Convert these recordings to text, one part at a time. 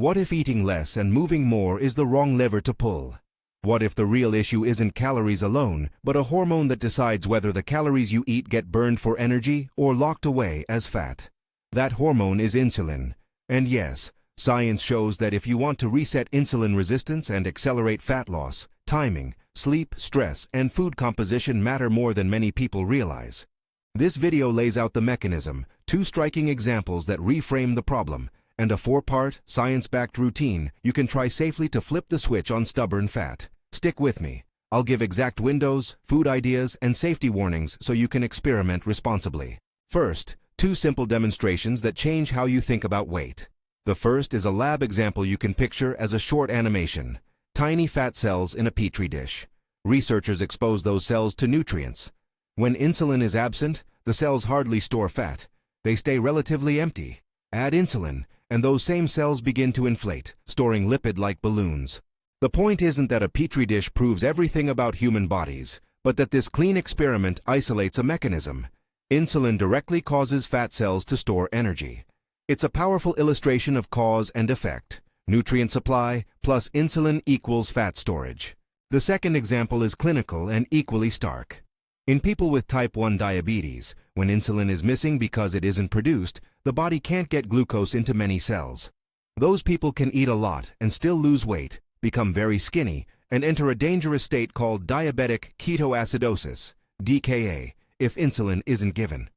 What if eating less and moving more is the wrong lever to pull? What if the real issue isn't calories alone, but a hormone that decides whether the calories you eat get burned for energy or locked away as fat? That hormone is insulin. And yes, science shows that if you want to reset insulin resistance and accelerate fat loss, timing, sleep, stress, and food composition matter more than many people realize. This video lays out the mechanism, 2 striking examples that reframe the problem, and a 4-part, science-backed routine you can try safely to flip the switch on stubborn fat. Stick with me. I'll give exact windows, food ideas, and safety warnings so you can experiment responsibly. First, 2 simple demonstrations that change how you think about weight. The first is a lab example you can picture as a short animation. Tiny fat cells in a petri dish. Researchers expose those cells to nutrients. When insulin is absent, the cells hardly store fat. They stay relatively empty. Add insulin, and those same cells begin to inflate, storing lipid like balloons. The point isn't that a petri dish proves everything about human bodies, but that this clean experiment isolates a mechanism. Insulin directly causes fat cells to store energy. It's a powerful illustration of cause and effect. Nutrient supply plus insulin equals fat storage. The second example is clinical and equally stark. In people with type 1 diabetes, when insulin is missing because it isn't produced, the body can't get glucose into many cells. Those people can eat a lot and still lose weight, become very skinny, and enter a dangerous state called diabetic ketoacidosis, DKA, if insulin isn't given.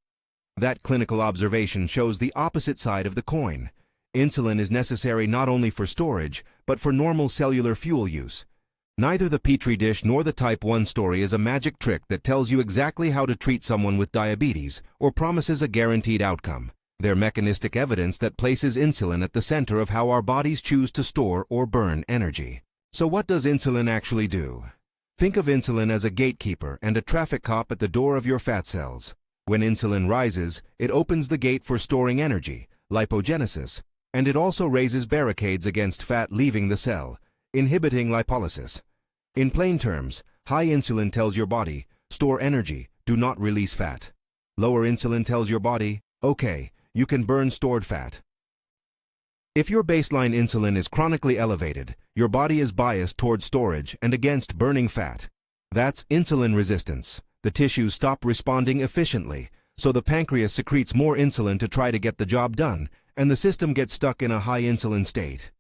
That clinical observation shows the opposite side of the coin. Insulin is necessary not only for storage, but for normal cellular fuel use. Neither the petri dish nor the type 1 story is a magic trick that tells you exactly how to treat someone with diabetes or promises a guaranteed outcome. They're mechanistic evidence that places insulin at the center of how our bodies choose to store or burn energy. So what does insulin actually do? Think of insulin as a gatekeeper and a traffic cop at the door of your fat cells. When insulin rises, it opens the gate for storing energy, lipogenesis, and it also raises barricades against fat leaving the cell, inhibiting lipolysis. In plain terms, high insulin tells your body, store energy, do not release fat. Lower insulin tells your body, okay, you can burn stored fat. If your baseline insulin is chronically elevated, your body is biased toward storage and against burning fat. That's insulin resistance. The tissues stop responding efficiently, so the pancreas secretes more insulin to try to get the job done, and the system gets stuck in a high insulin state.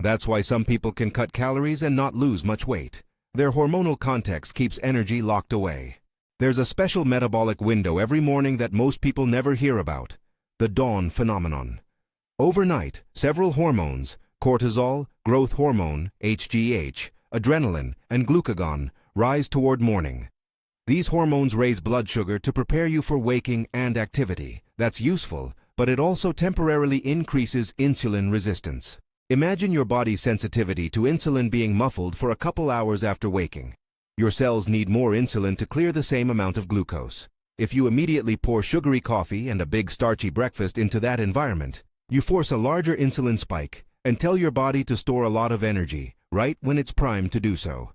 That's why some people can cut calories and not lose much weight. Their hormonal context keeps energy locked away. There's a special metabolic window every morning that most people never hear about, the dawn phenomenon. Overnight, several hormones, cortisol, growth hormone, HGH, adrenaline, and glucagon, rise toward morning. These hormones raise blood sugar to prepare you for waking and activity. That's useful, but it also temporarily increases insulin resistance. Imagine your body's sensitivity to insulin being muffled for a couple hours after waking. Your cells need more insulin to clear the same amount of glucose. If you immediately pour sugary coffee and a big starchy breakfast into that environment, you force a larger insulin spike and tell your body to store a lot of energy, right when it's primed to do so.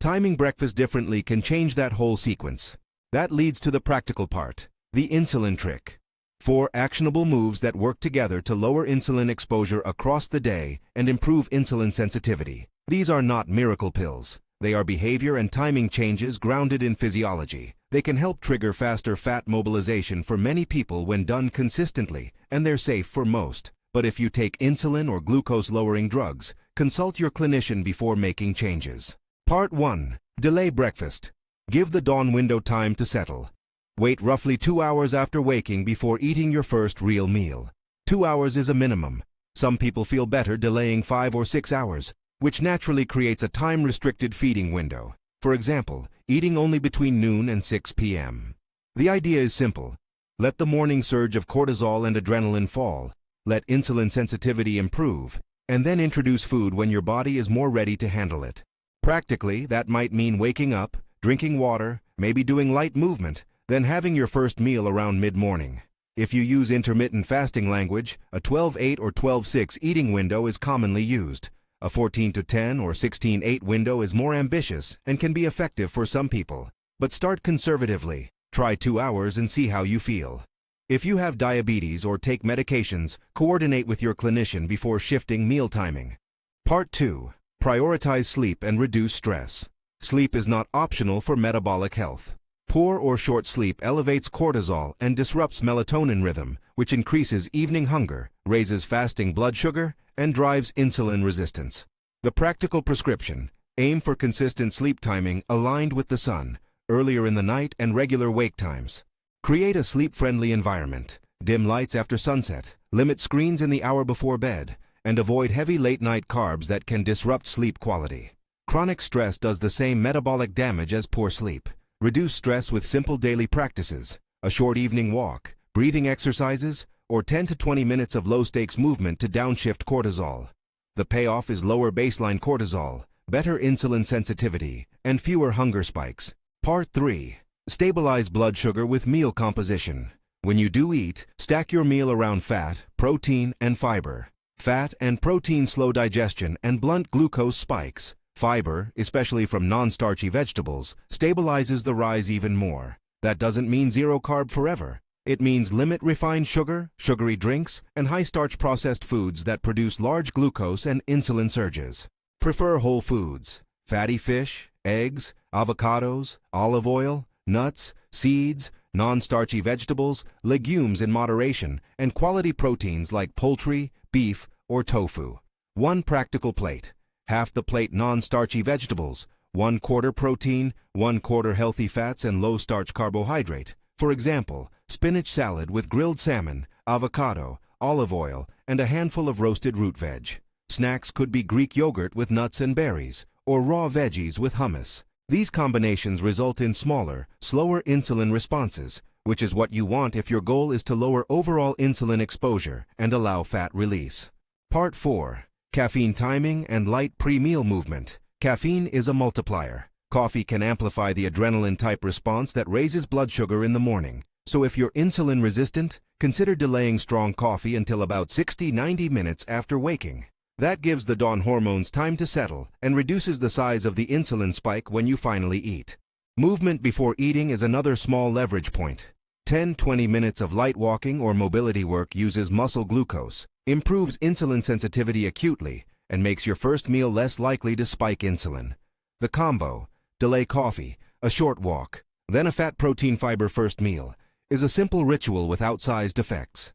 Timing breakfast differently can change that whole sequence. That leads to the practical part, the insulin trick. 4 actionable moves that work together to lower insulin exposure across the day and improve insulin sensitivity. These are not miracle pills. They are behavior and timing changes grounded in physiology. They can help trigger faster fat mobilization for many people when done consistently, and they're safe for most. But if you take insulin or glucose-lowering drugs, consult your clinician before making changes. Part 1. Delay breakfast. Give the dawn window time to settle. Wait roughly 2 hours after waking before eating your first real meal. 2 hours is a minimum. Some people feel better delaying 5 or 6 hours, which naturally creates a time-restricted feeding window. For example, eating only between noon and 6 p.m. The idea is simple. Let the morning surge of cortisol and adrenaline fall. Let insulin sensitivity improve, and then introduce food when your body is more ready to handle it. Practically, that might mean waking up, drinking water, maybe doing light movement, then having your first meal around mid-morning. If you use intermittent fasting language, a 12-8 or 12-6 eating window is commonly used. A 14-10 or 16-8 window is more ambitious and can be effective for some people. But start conservatively. Try 2 hours and see how you feel. If you have diabetes or take medications, coordinate with your clinician before shifting meal timing. Part 2. Prioritize sleep and reduce stress. Sleep is not optional for metabolic health. Poor or short sleep elevates cortisol and disrupts melatonin rhythm, which increases evening hunger, raises fasting blood sugar, and drives insulin resistance. The practical prescription: aim for consistent sleep timing aligned with the sun, earlier in the night and regular wake times. Create a sleep-friendly environment. Dim lights after sunset, limit screens in the hour before bed, and avoid heavy late-night carbs that can disrupt sleep quality. Chronic stress does the same metabolic damage as poor sleep. Reduce stress with simple daily practices: a short evening walk, breathing exercises, or 10 to 20 minutes of low-stakes movement to downshift cortisol. The payoff is lower baseline cortisol, better insulin sensitivity, and fewer hunger spikes. Part 3. Stabilize blood sugar with meal composition. When you do eat, stack your meal around fat, protein, and fiber. Fat and protein slow digestion and blunt glucose spikes. Fiber, especially from non-starchy vegetables, stabilizes the rise even more. That doesn't mean zero carb forever. It means limit refined sugar, sugary drinks, and high-starch processed foods that produce large glucose and insulin surges. Prefer whole foods: fatty fish, eggs, avocados, olive oil, nuts, seeds, non-starchy vegetables, legumes in moderation, and quality proteins like poultry, beef, or tofu. 1 practical plate. Half the plate non-starchy vegetables, 1/4 protein, 1/4 healthy fats and low-starch carbohydrate. For example, spinach salad with grilled salmon, avocado, olive oil, and a handful of roasted root veg. Snacks could be Greek yogurt with nuts and berries, or raw veggies with hummus. These combinations result in smaller, slower insulin responses, which is what you want if your goal is to lower overall insulin exposure and allow fat release. Part 4. Caffeine timing and light pre-meal movement. Caffeine is a multiplier. Coffee can amplify the adrenaline-type response that raises blood sugar in the morning. So if you're insulin resistant, consider delaying strong coffee until about 60-90 minutes after waking. That gives the dawn hormones time to settle and reduces the size of the insulin spike when you finally eat. Movement before eating is another small leverage point. 10-20 minutes of light walking or mobility work uses muscle glucose, improves insulin sensitivity acutely, and makes your first meal less likely to spike insulin. The combo: delay coffee, a short walk, then a fat-protein fiber first meal, is a simple ritual with outsized effects.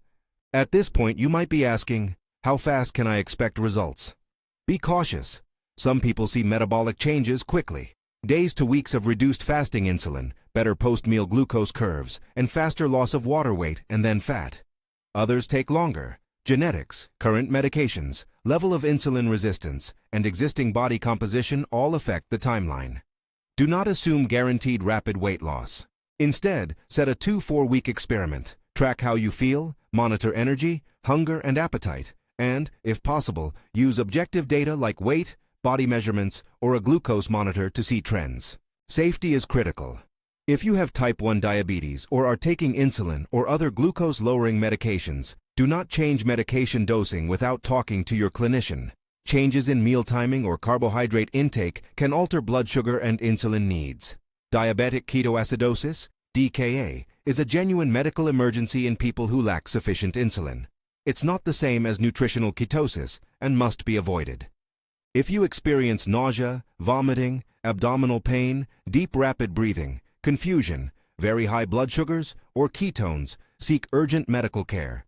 At this point, you might be asking, how fast can I expect results? Be cautious. Some people see metabolic changes quickly. Days to weeks of reduced fasting insulin, better post-meal glucose curves, and faster loss of water weight and then fat. Others take longer. Genetics, current medications, level of insulin resistance, and existing body composition all affect the timeline. Do not assume guaranteed rapid weight loss. Instead, set a 2-4-week experiment. Track how you feel, monitor energy, hunger, and appetite, and, if possible, use objective data like weight, body measurements, or a glucose monitor to see trends. Safety is critical. If you have type 1 diabetes or are taking insulin or other glucose-lowering medications, do not change medication dosing without talking to your clinician. Changes in meal timing or carbohydrate intake can alter blood sugar and insulin needs. Diabetic ketoacidosis, DKA, is a genuine medical emergency in people who lack sufficient insulin. It's not the same as nutritional ketosis and must be avoided. If you experience nausea, vomiting, abdominal pain, deep rapid breathing, confusion, very high blood sugars, or ketones, seek urgent medical care.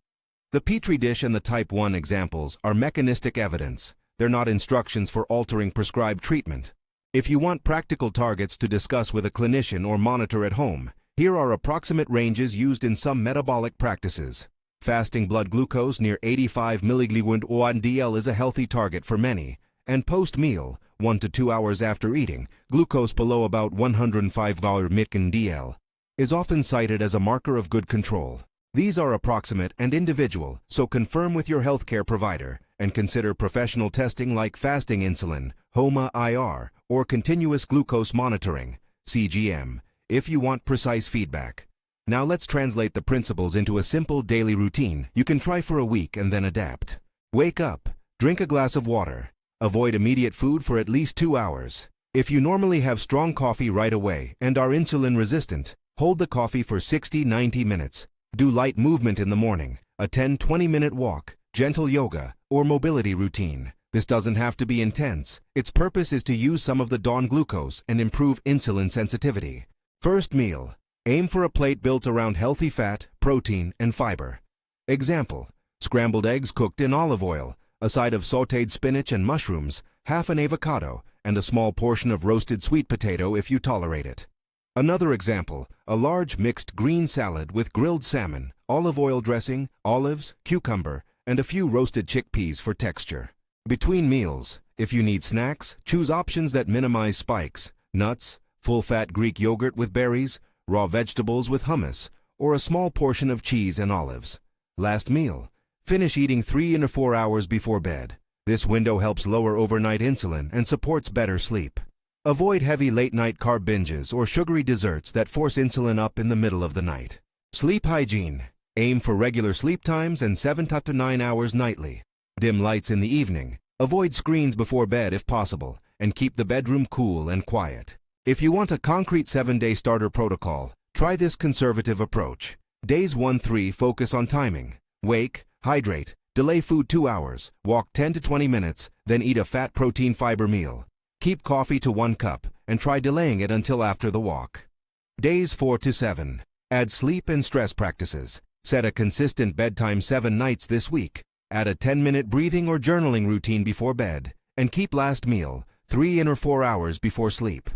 The Petri dish and the type 1 examples are mechanistic evidence. They're not instructions for altering prescribed treatment. If you want practical targets to discuss with a clinician or monitor at home, here are approximate ranges used in some metabolic practices. Fasting blood glucose near 85 mg/dL is a healthy target for many, and post-meal, 1 to 2 hours after eating, glucose below about 105 mg/dL is often cited as a marker of good control. These are approximate and individual, so confirm with your healthcare provider and consider professional testing like fasting insulin, HOMA-IR, or continuous glucose monitoring, CGM, if you want precise feedback. Now let's translate the principles into a simple daily routine you can try for a week and then adapt. Wake up, drink a glass of water. Avoid immediate food for at least 2 hours. If you normally have strong coffee right away and are insulin resistant, hold the coffee for 60-90 minutes. Do light movement in the morning, a 10-20-minute walk, gentle yoga, or mobility routine. This doesn't have to be intense. Its purpose is to use some of the dawn glucose and improve insulin sensitivity. First meal. Aim for a plate built around healthy fat, protein, and fiber. Example: scrambled eggs cooked in olive oil, a side of sautéed spinach and mushrooms, half an avocado, and a small portion of roasted sweet potato if you tolerate it. Another example: a large mixed green salad with grilled salmon, olive oil dressing, olives, cucumber, and a few roasted chickpeas for texture. Between meals, if you need snacks, choose options that minimize spikes: nuts, full-fat Greek yogurt with berries, raw vegetables with hummus, or a small portion of cheese and olives. Last meal. Finish eating 3 to 4 hours before bed. This window helps lower overnight insulin and supports better sleep. Avoid heavy late-night carb binges or sugary desserts that force insulin up in the middle of the night. Sleep hygiene. Aim for regular sleep times and 7 to 9 hours nightly. Dim lights in the evening. Avoid screens before bed if possible, and keep the bedroom cool and quiet. If you want a concrete 7-day starter protocol, try this conservative approach. Days 1-3 focus on timing. Wake, hydrate, delay food 2 hours, walk 10 to 20 minutes, then eat a fat protein fiber meal. Keep coffee to 1 cup, and try delaying it until after the walk. Days 4-7. Add sleep and stress practices. Set a consistent bedtime 7 nights this week. Add a 10-minute breathing or journaling routine before bed, and keep last meal 3 or 4 hours before sleep.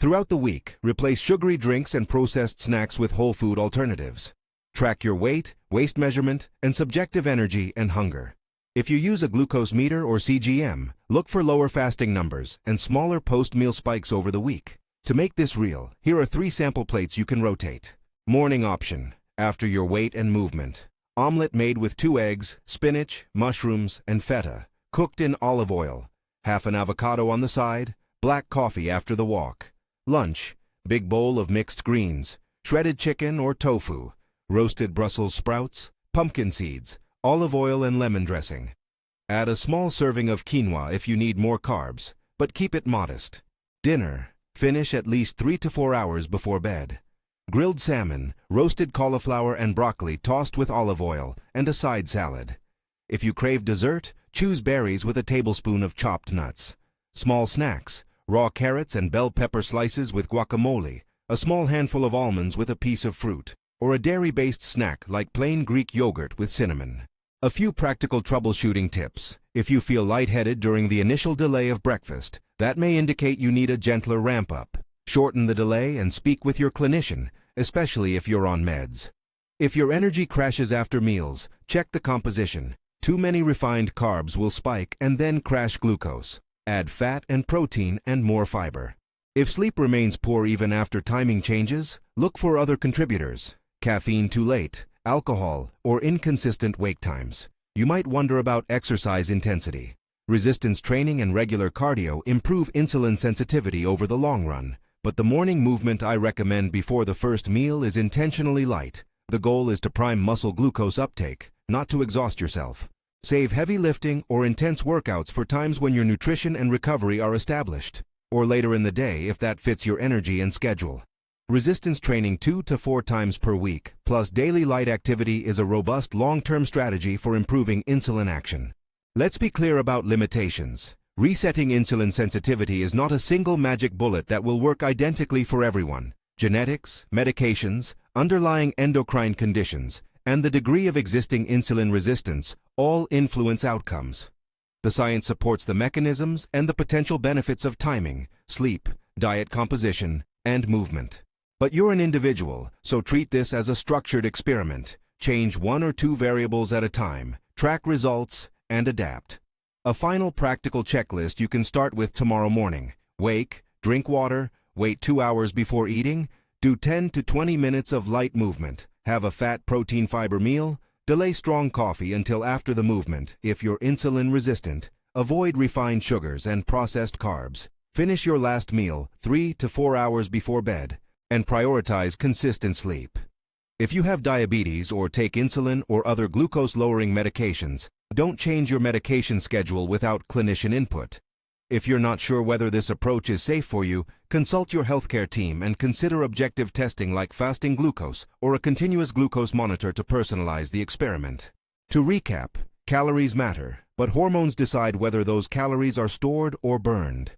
Throughout the week, replace sugary drinks and processed snacks with whole food alternatives. Track your weight, waist measurement, and subjective energy and hunger. If you use a glucose meter or CGM, look for lower fasting numbers and smaller post-meal spikes over the week. To make this real, here are 3 sample plates you can rotate. Morning option: after your weight and movement. Omelette made with 2 eggs, spinach, mushrooms, and feta, cooked in olive oil. Half an avocado on the side, black coffee after the walk. Lunch: big bowl of mixed greens, shredded chicken or tofu, roasted Brussels sprouts, pumpkin seeds, olive oil and lemon dressing. Add a small serving of quinoa if you need more carbs, but keep it modest. Dinner: finish at least 3 to 4 hours before bed. Grilled salmon, roasted cauliflower and broccoli tossed with olive oil, and a side salad. If you crave dessert, choose berries with a tablespoon of chopped nuts. Small snacks: raw carrots and bell pepper slices with guacamole, a small handful of almonds with a piece of fruit, or a dairy-based snack like plain Greek yogurt with cinnamon. A few practical troubleshooting tips. If you feel lightheaded during the initial delay of breakfast, that may indicate you need a gentler ramp-up. Shorten the delay and speak with your clinician, especially if you're on meds. If your energy crashes after meals, check the composition. Too many refined carbs will spike and then crash glucose. Add fat and protein and more fiber. If sleep remains poor even after timing changes, look for other contributors: caffeine too late, alcohol, or inconsistent wake times. You might wonder about exercise intensity. Resistance training and regular cardio improve insulin sensitivity over the long run, but the morning movement I recommend before the first meal is intentionally light. The goal is to prime muscle glucose uptake, not to exhaust yourself. Save heavy lifting or intense workouts for times when your nutrition and recovery are established, or later in the day if that fits your energy and schedule. Resistance training 2 to 4 times per week, plus daily light activity is a robust long-term strategy for improving insulin action. Let's be clear about limitations. Resetting insulin sensitivity is not a single magic bullet that will work identically for everyone. Genetics, medications, underlying endocrine conditions, and the degree of existing insulin resistance all influence outcomes. The science supports the mechanisms and the potential benefits of timing, sleep, diet composition, and movement. But you're an individual, so treat this as a structured experiment. Change 1 or 2 variables at a time, track results, and adapt. A final practical checklist you can start with tomorrow morning. Wake, drink water, wait 2 hours before eating, do 10 to 20 minutes of light movement, have a fat protein fiber meal, delay strong coffee until after the movement if you're insulin resistant, avoid refined sugars and processed carbs, finish your last meal 3 to 4 hours before bed, and prioritize consistent sleep. If you have diabetes or take insulin or other glucose-lowering medications, don't change your medication schedule without clinician input. If you're not sure whether this approach is safe for you, consult your healthcare team and consider objective testing like fasting glucose or a continuous glucose monitor to personalize the experiment. To recap, calories matter, but hormones decide whether those calories are stored or burned.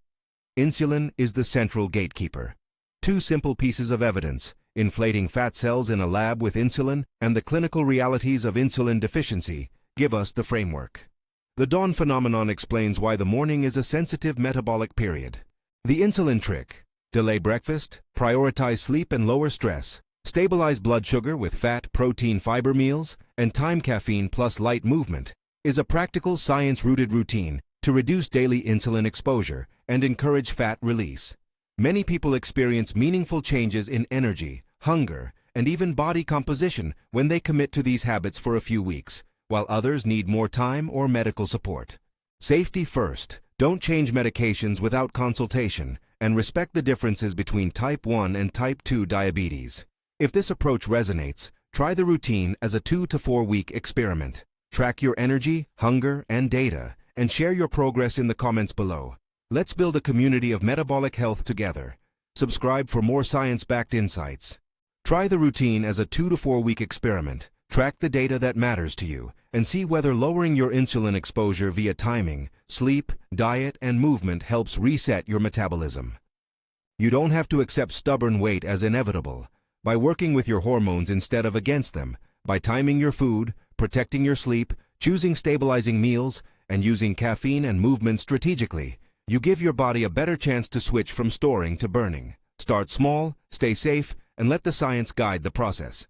Insulin is the central gatekeeper. Two simple pieces of evidence: inflating fat cells in a lab with insulin and the clinical realities of insulin deficiency, give us the framework. The dawn phenomenon explains why the morning is a sensitive metabolic period. The insulin trick: delay breakfast, prioritize sleep and lower stress, stabilize blood sugar with fat, protein, fiber meals, and time caffeine plus light movement, is a practical science-rooted routine to reduce daily insulin exposure and encourage fat release. Many people experience meaningful changes in energy, hunger, and even body composition when they commit to these habits for a few weeks, while others need more time or medical support. Safety first. Don't change medications without consultation, and respect the differences between type 1 and type 2 diabetes. If this approach resonates, try the routine as a 2 to 4 week experiment. Track your energy, hunger, and data, and share your progress in the comments below. Let's build a community of metabolic health together. Subscribe for more science-backed insights. Try the routine as a 2 to 4 week experiment. Track the data that matters to you, and see whether lowering your insulin exposure via timing, sleep, diet, and movement helps reset your metabolism. You don't have to accept stubborn weight as inevitable. By working with your hormones instead of against them, by timing your food, protecting your sleep, choosing stabilizing meals, and using caffeine and movement strategically, you give your body a better chance to switch from storing to burning. Start small, stay safe, and let the science guide the process.